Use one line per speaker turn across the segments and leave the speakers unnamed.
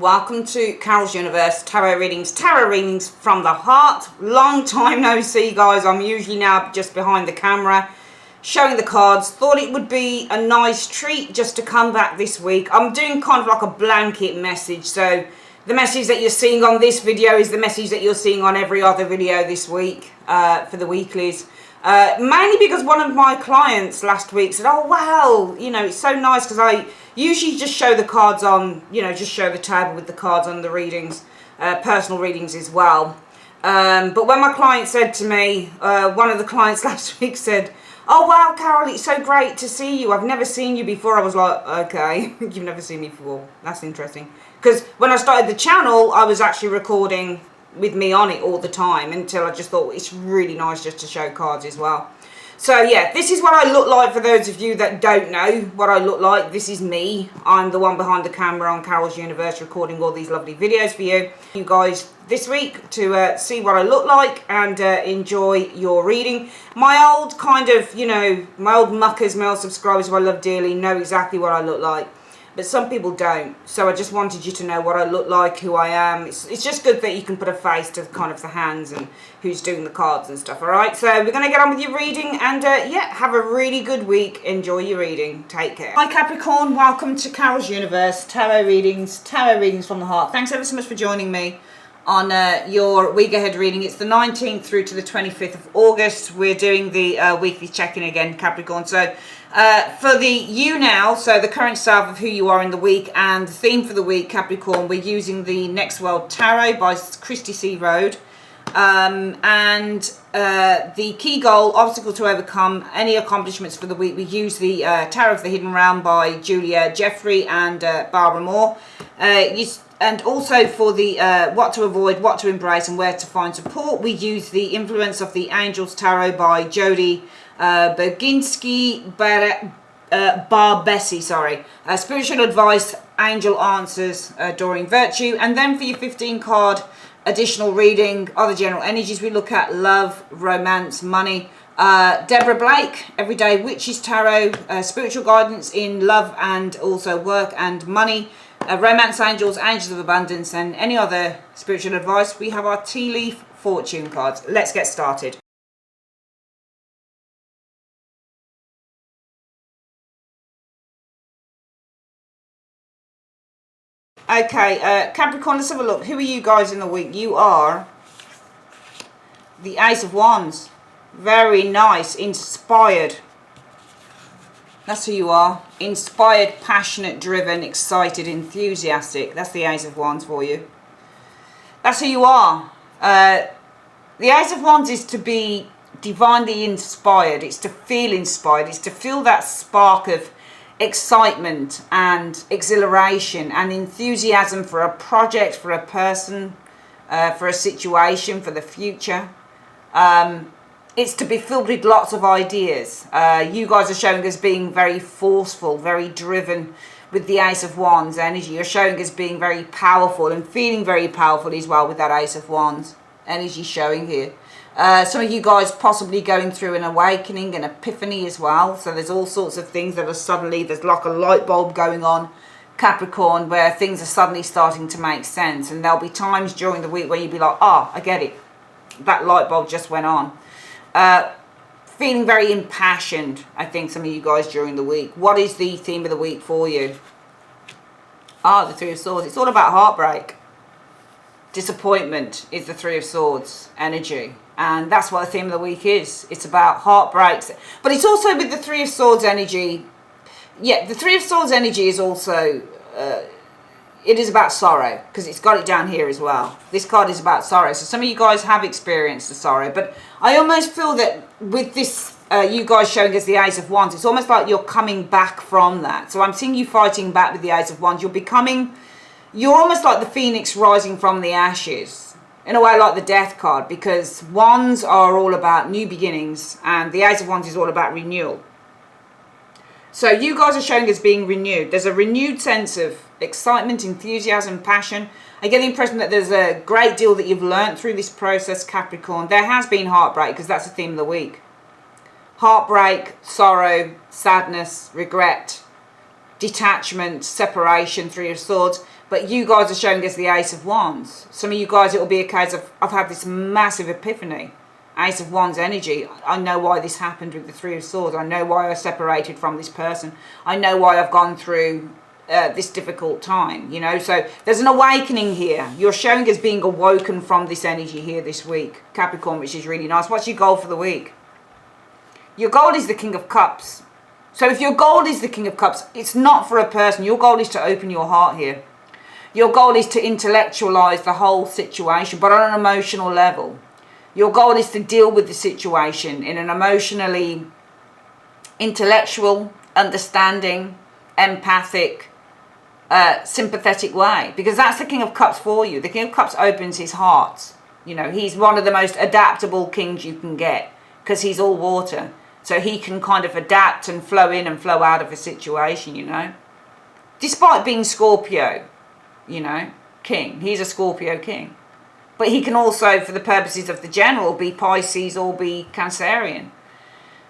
Welcome to Carol's Universe Tarot readings from the heart. Long time no see, guys. I'm usually now just behind the camera showing the cards. Thought it would be a nice treat just to come back this week. I'm doing kind of like a blanket message, so the message that you're seeing on this video is the message that you're seeing on every other video this week for the weeklies. Mainly because one of my clients last week said, oh wow, you know, it's so nice, because I usually just show the cards on, you know, just show the table with the cards on the readings, personal readings as well. But when my client said to me, one of the clients last week said, oh wow, Carol, it's so great to see you. I've never seen you before. I was like, okay, you've never seen me before. That's interesting. Because when I started the channel, I was actually recording with me on it all the time until I just thought it's really nice just to show cards as well. So yeah, this is what I look like for those of you that don't know what I look like. This is me. I'm the one behind the camera on Carol's Universe recording all these lovely videos for you guys this week to see what I look like and enjoy your reading. My old kind of, you know, my old muckers, my old subscribers who I love dearly know exactly what I look like. But some people don't, so I just wanted you to know what I look like, who I am. It's just good that you can put a face to kind of the hands and who's doing the cards and stuff, alright? So we're going to get on with your reading and, yeah, have a really good week. Enjoy your reading. Take care. Hi Capricorn, welcome to Carol's Universe, tarot readings from the heart. Thanks ever so much for joining me on your week ahead reading. It's the 19th through to the 25th of August. We're doing the weekly check-in again, Capricorn. So for the you now, so the current self of who you are in the week, and the theme for the week, Capricorn, we're using the Next World Tarot by Christy C. Rode. And the key goal, obstacle to overcome, any accomplishments for the week. We use the Tarot of the Hidden Realm by Julia Jeffrey and Barbara Moore. And also for the what to avoid, what to embrace, and where to find support, we use the Influence of the Angels Tarot by Jodie Berginski Barbesi, spiritual advice, angel answers during virtue. And then for your 15 card additional reading, other general energies, we look at love, romance, money. Deborah Blake, Everyday Witches Tarot, spiritual guidance in love and also work and money. Romance angels, angels of abundance, and any other spiritual advice. We have our tea leaf fortune cards. Let's get started. Okay, Capricorn, let's have a look. Who are you guys in the week? You are the Ace of Wands. Very nice, inspired. That's who you are. Inspired, passionate, driven, excited, enthusiastic. That's the Ace of Wands for you. That's who you are. The Ace of Wands is to be divinely inspired. It's to feel inspired. It's to feel that spark of excitement and exhilaration and enthusiasm for a project, for a person, for a situation, for the future. It's to be filled with lots of ideas. You guys are showing us being very forceful, very driven with the Ace of Wands energy. You're showing us being very powerful and feeling very powerful as well with that Ace of Wands energy showing here. Some of you guys possibly going through an awakening, an epiphany as well. So there's all sorts of things that are suddenly, there's like a light bulb going on, Capricorn, where things are suddenly starting to make sense. And there'll be times during the week where you'll be like, oh, I get it. That light bulb just went on. Feeling very impassioned, I think, some of you guys during the week. What is the theme of the week for you? The Three of Swords. It's all about heartbreak. Disappointment is the Three of Swords energy. And that's what the theme of the week is. It's about heartbreaks. But it's also with the Three of Swords energy. Yeah, the Three of Swords energy is also... it is about sorrow, because it's got it down here as well. This card is about sorrow. So some of you guys have experienced the sorrow. But I almost feel that with this, you guys showing us the Ace of Wands, it's almost like you're coming back from that. So I'm seeing you fighting back with the Ace of Wands. You're almost like the phoenix rising from the ashes. In a way, like the Death card, because Wands are all about new beginnings, and the Ace of Wands is all about renewal. So you guys are showing us being renewed. There's a renewed sense of excitement, enthusiasm, passion. I get the impression that there's a great deal that you've learned through this process, Capricorn. There has been heartbreak, because that's the theme of the week. Heartbreak, sorrow, sadness, regret, detachment, separation, Three of Swords. But you guys are showing us the Ace of Wands. Some of you guys, it will be a case of, I've had this massive epiphany. Ace of Wands energy. I know why this happened with the Three of Swords. I know why I separated from this person. I know why I've gone through this difficult time, you know. So there's an awakening here. You're showing us being awoken from this energy here this week, Capricorn, which is really nice. What's your goal for the week? Your goal is the King of Cups. So if your goal is the King of Cups, it's not for a person. Your goal is to open your heart here. Your goal is to intellectualize the whole situation, but on an emotional level. Your goal is to deal with the situation in an emotionally intellectual, understanding, empathic, sympathetic way. Because that's the King of Cups for you. The King of Cups opens his heart. You know, he's one of the most adaptable kings you can get because he's all water. So he can kind of adapt and flow in and flow out of a situation, you know. Despite being Scorpio, you know, king. He's a Scorpio king. But he can also, for the purposes of the general, be Pisces or be Cancerian.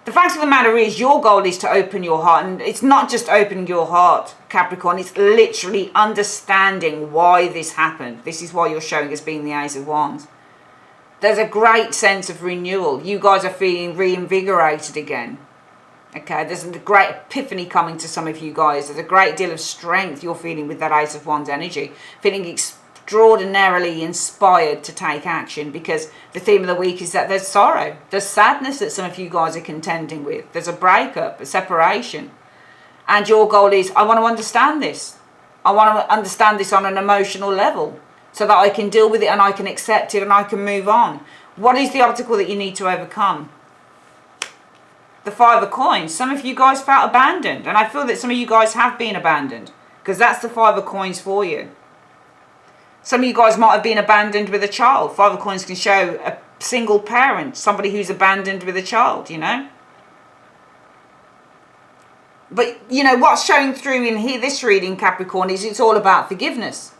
The fact of the matter is, your goal is to open your heart. And it's not just opening your heart, Capricorn. It's literally understanding why this happened. This is why you're showing us being the Ace of Wands. There's a great sense of renewal. You guys are feeling reinvigorated again. Okay, there's a great epiphany coming to some of you guys. There's a great deal of strength you're feeling with that Ace of Wands energy. Feeling extraordinarily inspired to take action, because the theme of the week is that there's sorrow. There's sadness that some of you guys are contending with. There's a breakup, a separation. And your goal is, I want to understand this. I want to understand this on an emotional level so that I can deal with it and I can accept it and I can move on. What is the obstacle that you need to overcome? The Five of Coins. Some of you guys felt abandoned, and I feel that some of you guys have been abandoned, because that's the Five of Coins for you. Some of you guys might have been abandoned with a child. Five of Coins can show a single parent, somebody who's abandoned with a child, you know. But, you know, what's showing through in here, this reading, Capricorn, is it's all about forgiveness.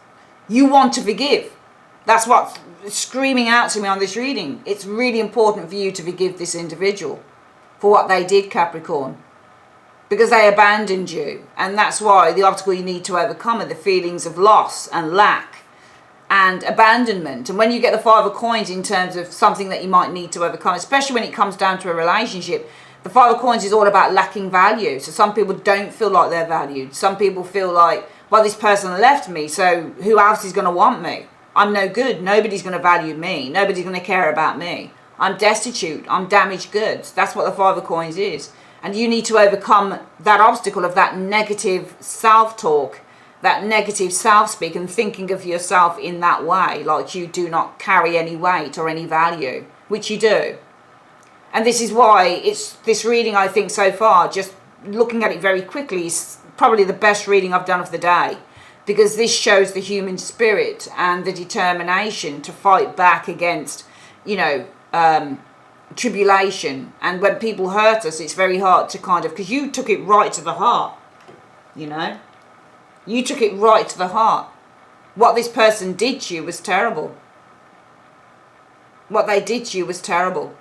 You want to forgive. That's what's screaming out to me on this reading. It's really important for you to forgive this individual for what they did, Capricorn, because they abandoned you. And that's why the obstacle you need to overcome are the feelings of loss and lack and abandonment. And when you get the Five of Coins in terms of something that you might need to overcome, especially when it comes down to a relationship, the Five of Coins is all about lacking value. So some people don't feel like they're valued. Some people feel like, well, this person left me, so who else is going to want me? I'm no good. Nobody's going to value me. Nobody's going to care about me. I'm destitute. I'm damaged goods. That's what the Five of Coins is. And you need to overcome that obstacle of that negative self-talk, that negative self-speak, and thinking of yourself in that way, like you do not carry any weight or any value, which you do. And this is why it's this reading, I think, so far, just looking at it very quickly, is probably the best reading I've done of the day, because this shows the human spirit and the determination to fight back against, you know, tribulation. And when people hurt us, it's very hard to kind of, because you took it right to the heart, you know, you took it right to the heart. What this person did to you was terrible. What they did to you was terrible.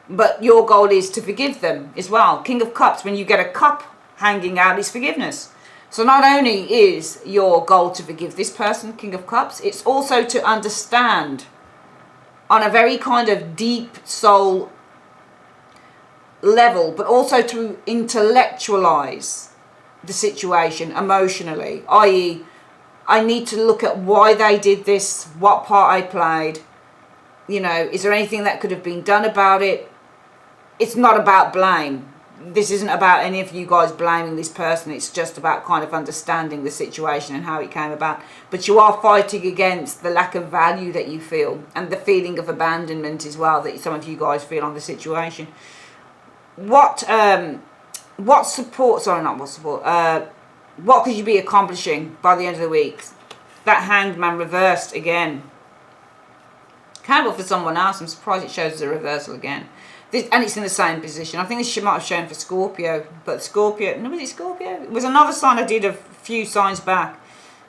But your goal is to forgive them as well. King of Cups, when you get a cup hanging out, is forgiveness. So not only is your goal to forgive this person, King of Cups, it's also to understand on a very kind of deep soul level, but also to intellectualize the situation emotionally, i.e., I need to look at why they did this, what part I played, you know, is there anything that could have been done about it? It's not about blame. This isn't about any of you guys blaming this person. It's just about kind of understanding the situation and how it came about. But you are fighting against the lack of value that you feel, and the feeling of abandonment as well that some of you guys feel on the situation. What support, sorry, not what support, what could you be accomplishing by the end of the week? That Hanged Man reversed again. Came up for someone else. I'm surprised it shows as a reversal again. And it's in the same position. I think this might have shown for Scorpio, but Scorpio, no, was it Scorpio? It was another sign I did a few signs back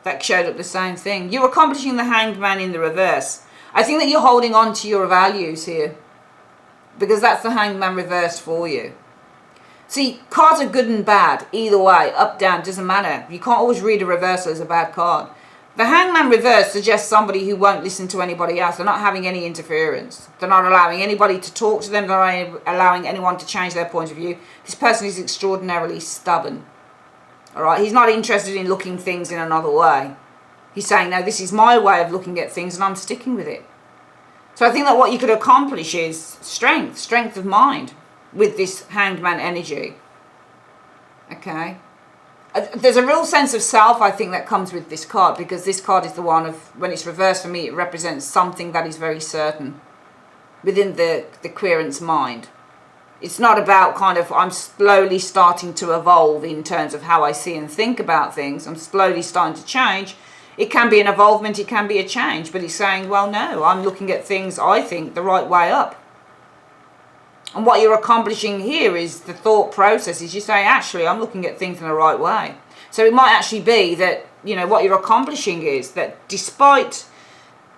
that showed up the same thing. You're accomplishing the Hanged Man in the reverse. I think that you're holding on to your values here, because that's the Hanged Man reversed for you. See, cards are good and bad, either way, up, down, doesn't matter. You can't always read a reversal as a bad card. The Hangman reverse suggests somebody who won't listen to anybody else. They're not having any interference. They're not allowing anybody to talk to them. They're not allowing anyone to change their point of view. This person is extraordinarily stubborn. All right, he's not interested in looking things in another way. He's saying, no, this is my way of looking at things and I'm sticking with it. So I think that what you could accomplish is strength of mind with this Hanged Man energy. Okay. There's a real sense of self, I think, that comes with this card, because this card is the one of, when it's reversed for me, it represents something that is very certain within the querent's mind. It's not about kind of, I'm slowly starting to evolve in terms of how I see and think about things. I'm slowly starting to change. It can be an evolvement, it can be a change, but it's saying, well, no, I'm looking at things, I think, the right way up. And what you're accomplishing here is the thought process is you say, actually, I'm looking at things in the right way. So it might actually be that, you know, what you're accomplishing is that despite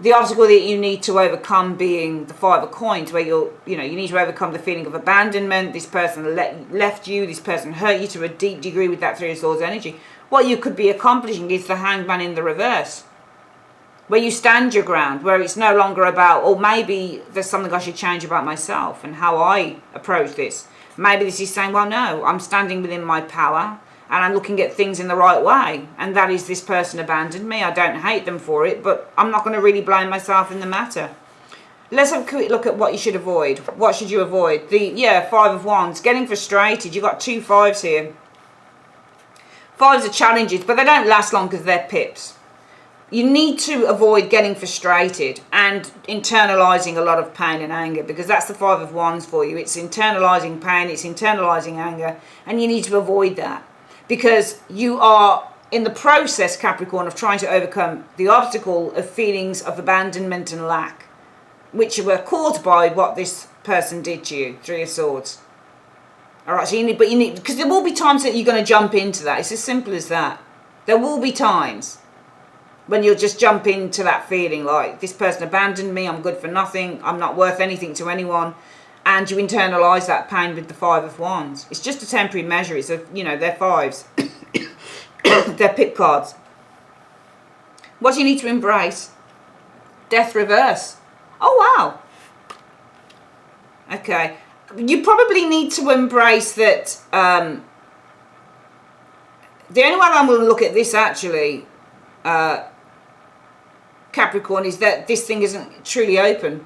the obstacle that you need to overcome being the Five of Coins, where you need to overcome the feeling of abandonment, this person left you, this person hurt you to a deep degree with that Three of Swords energy, what you could be accomplishing is the Hanged Man in the reverse, where you stand your ground, where it's no longer about, or maybe there's something I should change about myself and how I approach this. Maybe this is saying, well, no, I'm standing within my power and I'm looking at things in the right way. And that is, this person abandoned me. I don't hate them for it, but I'm not going to really blame myself in the matter. Let's have a quick look at what you should avoid. What should you avoid? Five of Wands. Getting frustrated. You've got 2 5s here. 5s are challenges, but they don't last long because they're pips. You need to avoid getting frustrated and internalizing a lot of pain and anger, because that's the 5 of Wands for you. It's internalizing pain, it's internalizing anger, and you need to avoid that, because you are in the process, Capricorn, of trying to overcome the obstacle of feelings of abandonment and lack, which were caused by what this person did to you. 3 of Swords. All right, so you need, because there will be times that you're going to jump into that. It's as simple as that. There will be times when you'll just jump into that feeling like, this person abandoned me, I'm good for nothing, I'm not worth anything to anyone, and you internalise that pain with the 5 of Wands. It's just a temporary measure. It's they're 5s. They're pip cards. What do you need to embrace? Death reverse. Oh, wow. Okay. You probably need to embrace that. The only way I'm going to look at this, actually, Capricorn, is that this thing isn't truly over.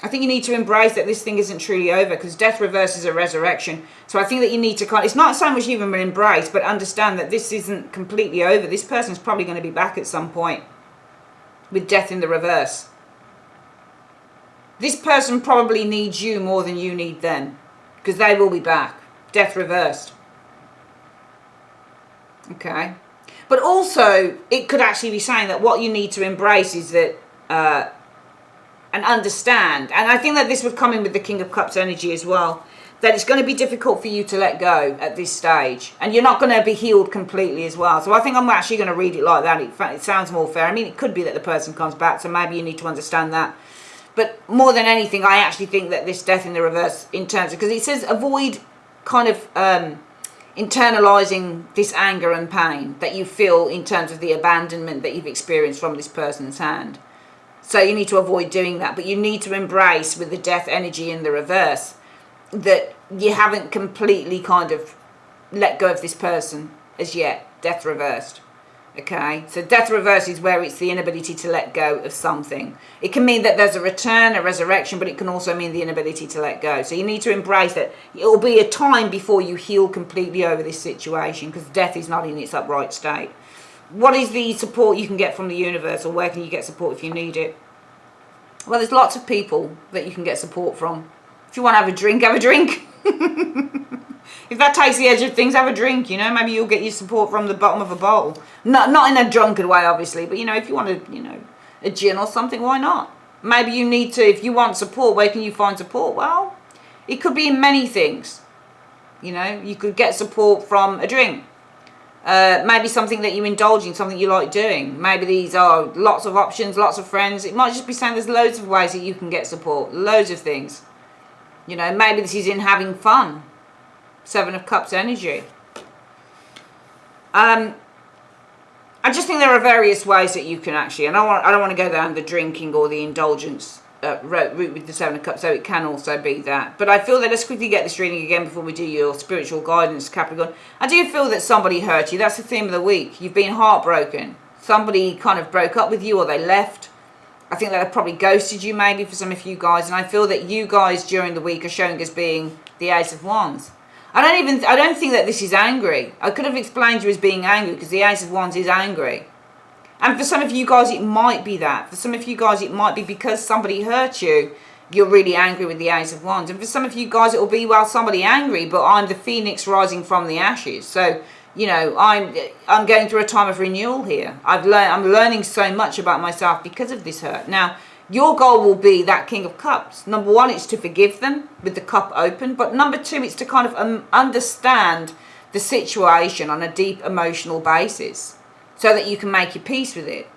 I think you need to embrace that this thing isn't truly over, because death reverse is a resurrection. So I think that you need to it's not so much even embrace, but understand that this isn't completely over. This person's probably going to be back at some point with death in the reverse. This person probably needs you more than you need them, because they will be back. Death reversed. Okay. But also, it could actually be saying that what you need to embrace is that, and understand, and I think that this would come in with the King of Cups energy as well, that it's going to be difficult for you to let go at this stage, and you're not going to be healed completely as well. So I think I'm actually going to read it like that. It sounds more fair. I mean, it could be that the person comes back, so maybe you need to understand that. But more than anything, I actually think that this death in the reverse, in terms of, because it says avoid kind of internalizing this anger and pain that you feel in terms of the abandonment that you've experienced from this person's hand. So you need to avoid doing that, but you need to embrace with the death energy in the reverse that you haven't completely kind of let go of this person as yet. Death reversed. Okay, so death reverse is where it's the inability to let go of something. It can mean that there's a return, a resurrection, but it can also mean the inability to let go. So you need to embrace that. It will be a time before you heal completely over this situation, because death is not in its upright state. What is the support you can get from the universe, or where can you get support if you need it? Well, there's lots of people that you can get support from. If you want to have a drink, have a drink. If that takes the edge of things, have a drink, maybe you'll get your support from the bottom of a bowl. Not in a drunken way, obviously, but, if you want a gin or something, why not? Maybe you need to, if you want support, where can you find support? Well, it could be in many things. You could get support from a drink. Maybe something that you indulge in, something you like doing. Maybe these are lots of options, lots of friends. It might just be saying there's loads of ways that you can get support. Loads of things. Maybe this is in having fun. 7 of Cups energy. I just think there are various ways that you can actually, and I don't want to go down the drinking or the indulgence route with the Seven of Cups, so it can also be that. But I feel that, let's quickly get this reading again before we do your spiritual guidance, Capricorn. I do feel that somebody hurt you. That's the theme of the week. You've been heartbroken. Somebody kind of broke up with you, or they left. I think that they probably ghosted you maybe for some of you guys. And I feel that you guys during the week are showing as being the Ace of Wands. I don't think that this is angry. I could have explained you as being angry because the Ace of Wands is angry. And for some of you guys, it might be that. For some of you guys, it might be because somebody hurt you, you're really angry with the Ace of Wands. And for some of you guys, it will be, well, somebody angry, but I'm the phoenix rising from the ashes. So, you know, I'm going through a time of renewal here. I'm learning so much about myself because of this hurt. Now, your goal will be that King of Cups. Number one, it's to forgive them with the cup open. But number two, it's to kind of understand the situation on a deep emotional basis, so that you can make your peace with it.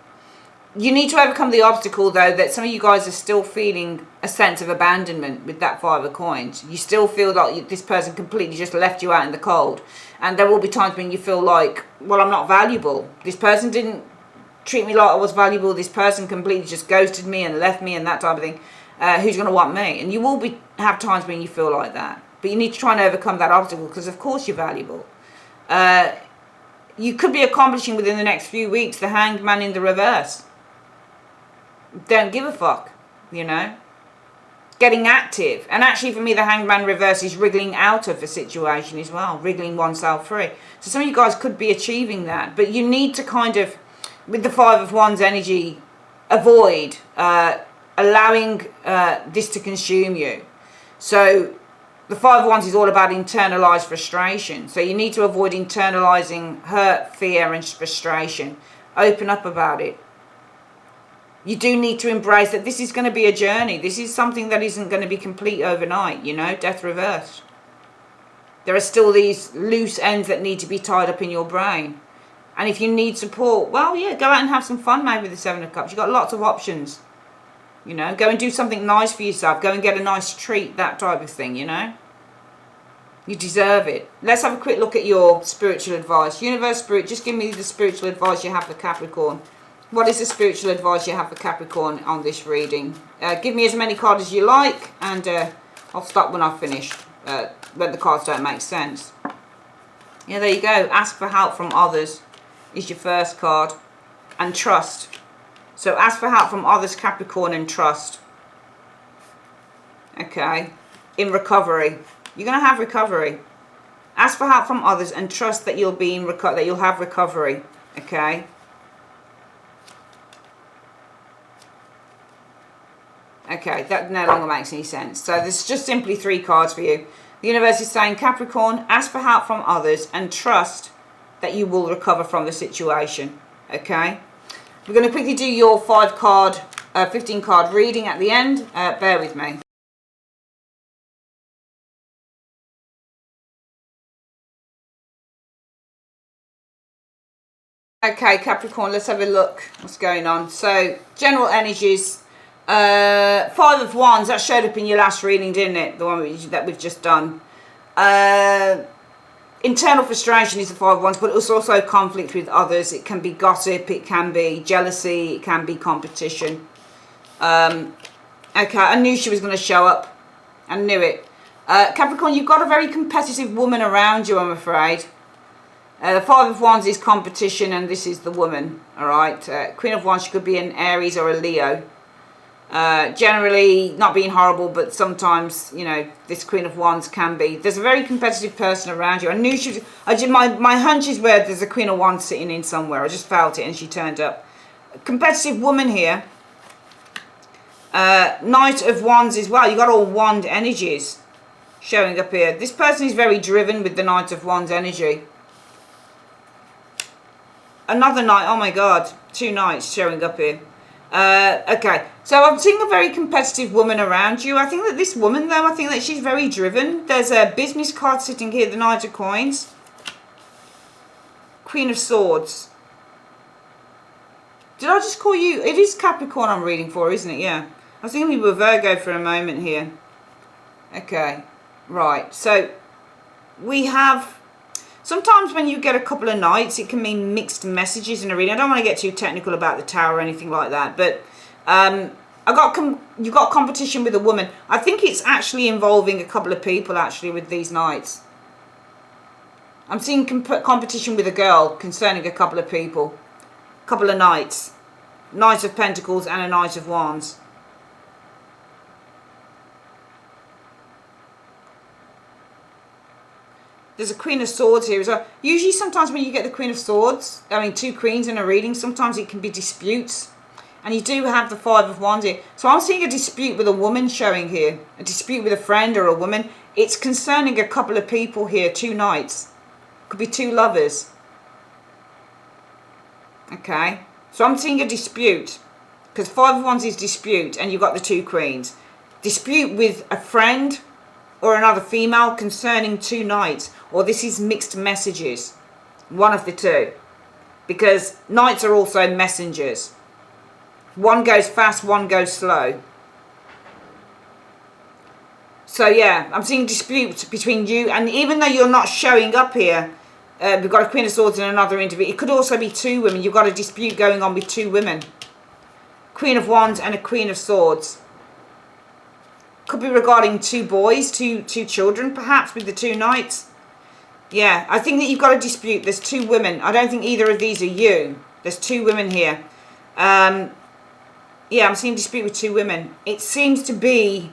You need to overcome the obstacle, though, that some of you guys are still feeling a sense of abandonment with that Five of Coins. You still feel like this person completely just left you out in the cold. And there will be times when you feel like, well, I'm not valuable. This person didn't treat me like I was valuable. This person completely just ghosted me and left me and that type of thing. Who's going to want me? And you will have times when you feel like that. But you need to try and overcome that obstacle, because, of course, you're valuable. You could be accomplishing within the next few weeks the Hanged Man in the reverse. Don't give a fuck, you know. Getting active. And actually, for me, the Hanged Man reverse is wriggling out of a situation as well. Wriggling oneself free. So some of you guys could be achieving that. But you need to kind of, with the Five of Wands energy, avoid allowing this to consume you. So the Five of Wands is all about internalized frustration. So you need to avoid internalizing hurt, fear, and frustration. Open up about it. You do need to embrace that this is going to be a journey. This is something that isn't going to be complete overnight, you know, death reversed. There are still these loose ends that need to be tied up in your brain. And if you need support, well, yeah, go out and have some fun maybe with the Seven of Cups. You've got lots of options. You know, go and do something nice for yourself. Go and get a nice treat, that type of thing, you know. You deserve it. Let's have a quick look at your spiritual advice. Universe, Spirit, just give me the spiritual advice you have for Capricorn. What is the spiritual advice you have for Capricorn on this reading? Give me as many cards as you like, and I'll stop when I've finished, when the cards don't make sense. Yeah, there you go. Ask for help from others is your first card. And trust. So ask for help from others, Capricorn, and trust. Okay. In recovery. You're going to have recovery. Ask for help from others and trust that you'll be in that you'll have recovery. Okay. Okay, that no longer makes any sense. So there's just simply 3 cards for you. The universe is saying, Capricorn, ask for help from others and trust that you will recover from the situation. Okay. We're going to quickly do your 15 card reading at the end. Bear with me. Okay, Capricorn, let's have a look what's going on. So, general energies. 5 of Wands, that showed up in your last reading, didn't it? The one that we've just done. Internal frustration is the 5 of Wands, but it's also conflict with others. It can be gossip, it can be jealousy, it can be competition. Okay, I knew she was going to show up. I knew it. Capricorn, you've got a very competitive woman around you, I'm afraid. The 5 of Wands is competition, and this is the woman, alright? Queen of Wands, she could be an Aries or a Leo. Generally, not being horrible, but sometimes, you know, this Queen of Wands can be. There's a very competitive person around you. I knew she was, my hunch is where there's a Queen of Wands sitting in somewhere. I just felt it and she turned up. Competitive woman here. Knight of Wands as well. You got all wand energies showing up here. This person is very driven with the Knight of Wands energy. Another knight. Oh my God. 2 knights showing up here. Okay, so I'm seeing a very competitive woman around you. I think that this woman, though, I think that she's very driven. There's a business card sitting here, the Knight of Coins. Queen of Swords. Did I just call you? It is Capricorn I'm reading for, isn't it? Yeah. I was thinking we were Virgo for a moment here. Okay, right. So we have... Sometimes when you get a couple of Knights, it can mean mixed messages in a reading. I don't want to get too technical about the Tower or anything like that, but you've got competition with a woman. I think it's actually involving a couple of people, actually, with these Knights. I'm seeing competition with a girl concerning a couple of people. A couple of Knights. Knight of Pentacles and a Knight of Wands. There's a Queen of Swords here as well. Usually sometimes when you get the Queen of Swords, I mean two queens in a reading, sometimes it can be disputes. And you do have the Five of Wands here. So I'm seeing a dispute with a woman showing here. A dispute with a friend or a woman. It's concerning a couple of people here, two Knights. Could be two lovers. Okay. So I'm seeing a dispute. Because Five of Wands is dispute and you've got the two queens. Dispute with a friend or another female concerning two Knights. Or this is mixed messages. One of the two. Because Knights are also messengers. One goes fast, one goes slow. So yeah, I'm seeing disputes between you. And even though you're not showing up here, we've got a Queen of Swords and another individual. It could also be two women. You've got a dispute going on with two women. Queen of Wands and a Queen of Swords. Could be regarding two boys, two children perhaps with the two Knights. Yeah, I think that you've got a dispute. There's two women. I don't think either of these are you. There's two women here. Yeah, I'm seeing a dispute with two women. It seems to be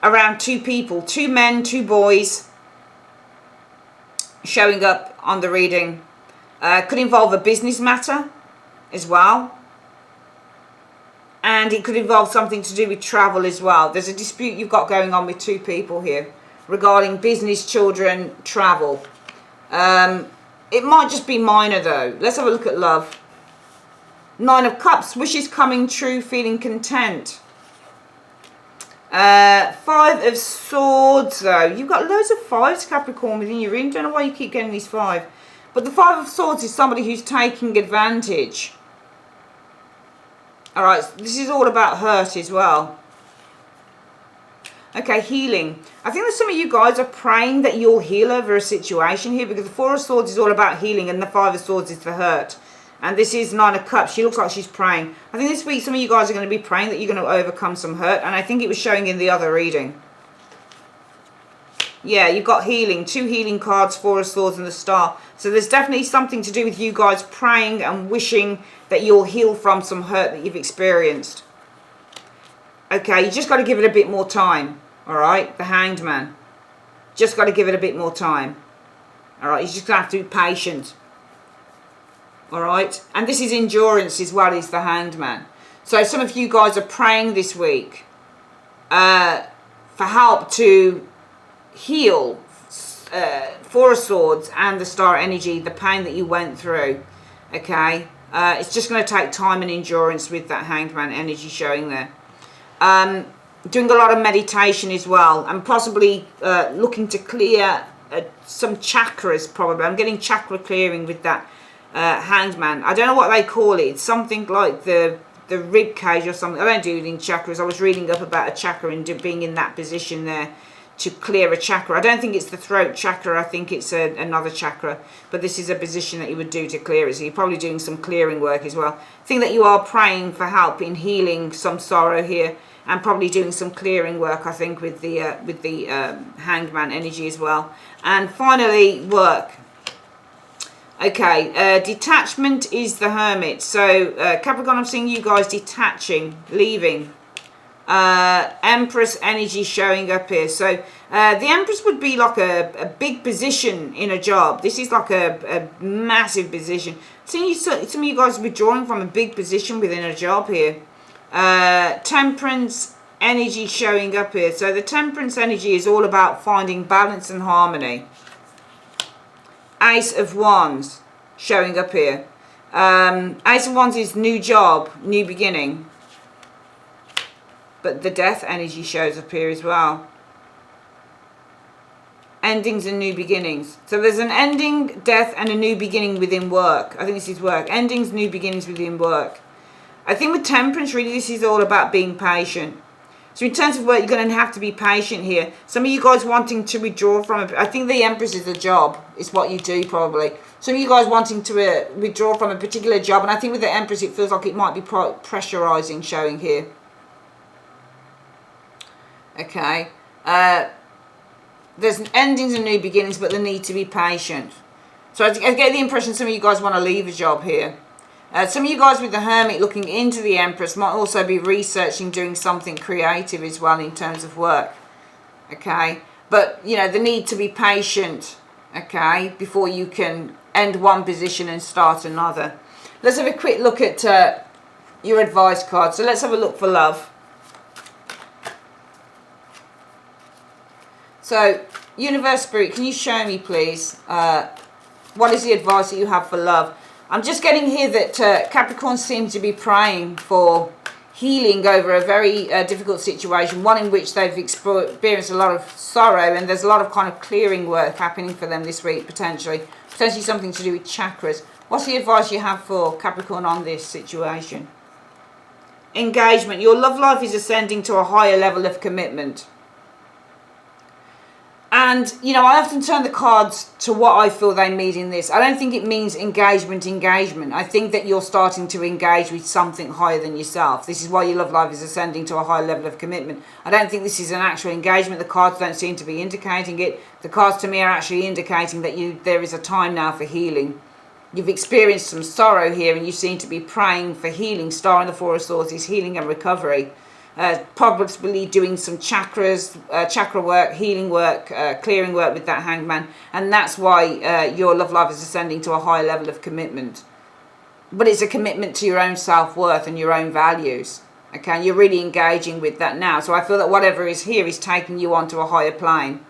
around two people. Two men, two boys showing up on the reading. Could involve a business matter as well. And it could involve something to do with travel as well. There's a dispute you've got going on with two people here regarding business, children, travel. It might just be minor though. Let's have a look at love. Nine of Cups, wishes coming true, feeling content. Five of Swords though. You've got loads of fives, Capricorn, within your reading. Don't know why you keep getting these five. But the Five of Swords is somebody who's taking advantage. Alright, this is all about hurt as well. Okay, healing. I think that some of you guys are praying that you'll heal over a situation here because the Four of Swords is all about healing and the Five of Swords is for hurt. And this is Nine of Cups. She looks like she's praying. I think this week some of you guys are going to be praying that you're going to overcome some hurt. And I think it was showing in the other reading. Yeah, you've got healing. Two healing cards, Four of Swords and the Star. So there's definitely something to do with you guys praying and wishing that you'll heal from some hurt that you've experienced. Okay, you just got to give it a bit more time. Alright, the Hanged Man. Just got to give it a bit more time. Alright, you just have to be patient. Alright, and this is endurance as well as the Hanged Man. So some of you guys are praying this week for help to heal Four of Swords and the Star energy, the pain that you went through. Okay, it's just going to take time and endurance with that Hanged Man energy showing there. Doing a lot of meditation as well, and possibly looking to clear some chakras probably. I'm getting chakra clearing with that Hanged Man. I don't know what they call it. It's something like the rib cage or something. I don't do reading chakras. I was reading up about a chakra and being in that position there to clear a chakra. I don't think it's the throat chakra. I think it's another chakra. But this is a position that you would do to clear it. So you're probably doing some clearing work as well. I think that you are praying for help in healing some sorrow here. And probably doing some clearing work, I think, with the Hanged Man energy as well. And finally, work. Okay, detachment is the Hermit. So, Capricorn, I'm seeing you guys detaching, leaving. Empress energy showing up here. So, the Empress would be like a big position in a job. This is like a massive position. Seeing you, some of you guys withdrawing from a big position within a job here. Temperance energy showing up here. So the Temperance energy is all about finding balance and harmony. Ace of Wands showing up here. Ace of Wands is new job, new beginning. But the Death energy shows up here as well. Endings and new beginnings. So there's an ending, death, and a new beginning within work. I think this is work. Endings, new beginnings within work. I think with Temperance, really, this is all about being patient. So in terms of work, you're going to have to be patient here. Some of you guys wanting to withdraw from it. I think the Empress is a job. It's what you do probably. Some of you guys wanting to withdraw from a particular job. And I think with the Empress, it feels like it might be pressurizing showing here. Okay. There's endings and new beginnings, but the need to be patient. So I get the impression some of you guys want to leave a job here. Some of you guys with the Hermit looking into the Empress might also be researching doing something creative as well in terms of work. Okay. But, you know, the need to be patient, okay, before you can end one position and start another. Let's have a quick look at your advice card. So let's have a look for love. So, Universe Spirit, can you show me, please, what is the advice that you have for love? I'm just getting here that Capricorn seems to be praying for healing over a very difficult situation, one in which they've experienced a lot of sorrow, and there's a lot of kind of clearing work happening for them this week, potentially something to do with chakras. What's the advice you have for Capricorn on this situation? Engagement. Your love life is ascending to a higher level of commitment. And, you know, I often turn the cards to what I feel they mean in this. I don't think it means engagement. I think that you're starting to engage with something higher than yourself. This is why your love life is ascending to a higher level of commitment. I don't think this is an actual engagement. The cards don't seem to be indicating it. The cards to me are actually indicating that there is a time now for healing. You've experienced some sorrow here and you seem to be praying for healing. Star in the Four of Swords is healing and recovery. Probably doing some chakras, chakra work, healing work, clearing work with that Hangman, and that's why your love life is ascending to a higher level of commitment. But it's a commitment to your own self-worth and your own values. Okay, you're really engaging with that now. So I feel that whatever is here is taking you onto a higher plane.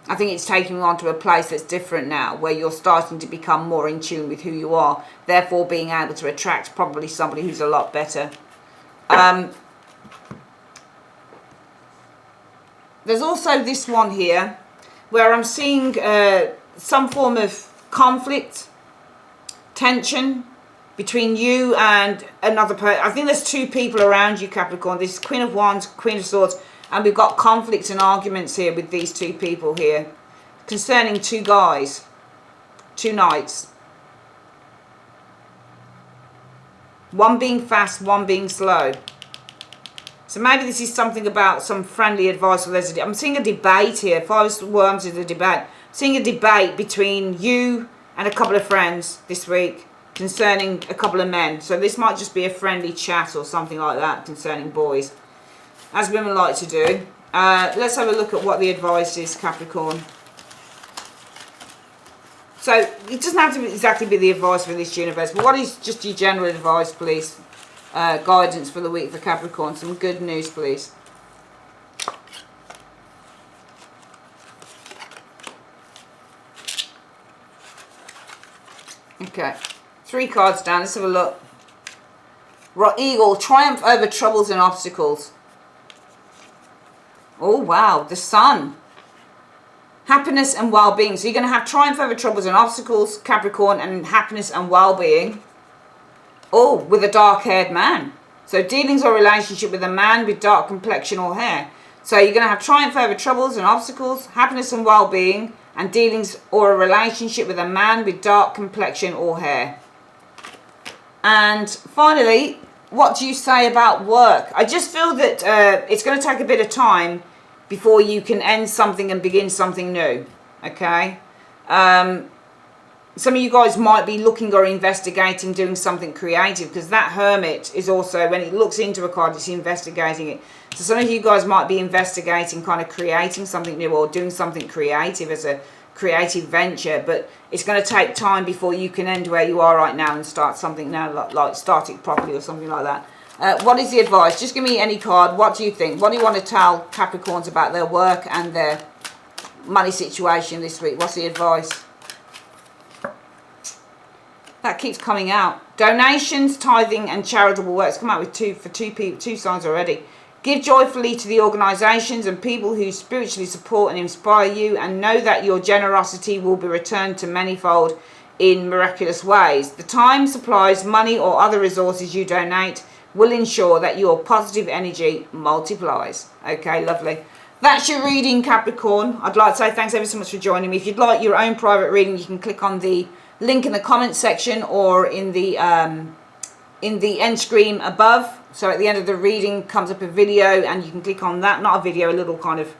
I think it's taking you onto a place that's different now, where you're starting to become more in tune with who you are, therefore being able to attract probably somebody who's a lot better. There's also this one here where I'm seeing some form of conflict, tension between you and another person. I think there's two people around you, Capricorn. This is Queen of Wands, Queen of Swords, and we've got conflicts and arguments here with these two people here concerning two guys, two knights. One being fast, one being slow. So maybe this is something about some friendly advice. I'm seeing a debate here. Five of Wands is a debate. I'm seeing a debate between you and a couple of friends this week concerning a couple of men. So this might just be a friendly chat or something like that concerning boys, as women like to do. Let's have a look at what the advice is, Capricorn. So it doesn't have to exactly be the advice for this universe, but what is just your general advice, please? Guidance for the week for Capricorn. Some good news, please. Okay. 3 cards down. Let's have a look. Right, Eagle. Triumph over troubles and obstacles. Oh, wow. The Sun. Happiness and well-being. So you're going to have triumph over troubles and obstacles, Capricorn, and happiness and well-being. Oh, with a dark-haired man. So dealings or relationship with a man with dark complexion or hair. So you're going to have triumph over troubles and obstacles, happiness and well-being, and dealings or a relationship with a man with dark complexion or hair. And finally, what do you say about work? I just feel that it's going to take a bit of time before you can end something and begin something new. Okay? Some of you guys might be looking or investigating doing something creative, because that Hermit is also, when it looks into a card, it's investigating it. So some of you guys might be investigating kind of creating something new or doing something creative as a creative venture, but it's going to take time before you can end where you are right now and start something now, like start it properly or something like that. What is the advice? Just give me any card. What do you think? What do you want to tell Capricorns about their work and their money situation this week? What's the advice? That keeps coming out. Donations, tithing, and charitable works. Come out with two signs already. Give joyfully to the organisations and people who spiritually support and inspire you, and know that your generosity will be returned to manyfold in miraculous ways. The time, supplies, money, or other resources you donate will ensure that your positive energy multiplies. Okay, lovely. That's your reading, Capricorn. I'd like to say thanks ever so much for joining me. If you'd like your own private reading, you can click on the link in the comments section or in the end screen above. So at the end of the reading comes up a video, and you can click on that. Not a video, a little kind of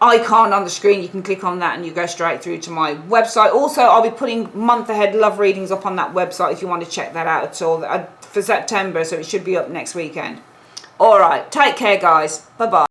icon on the screen. You can click on that and you go straight through to my website. Also, I'll be putting month ahead love readings up on that website if you want to check that out at all, for September, so it should be up next weekend. All right, take care, guys. Bye bye.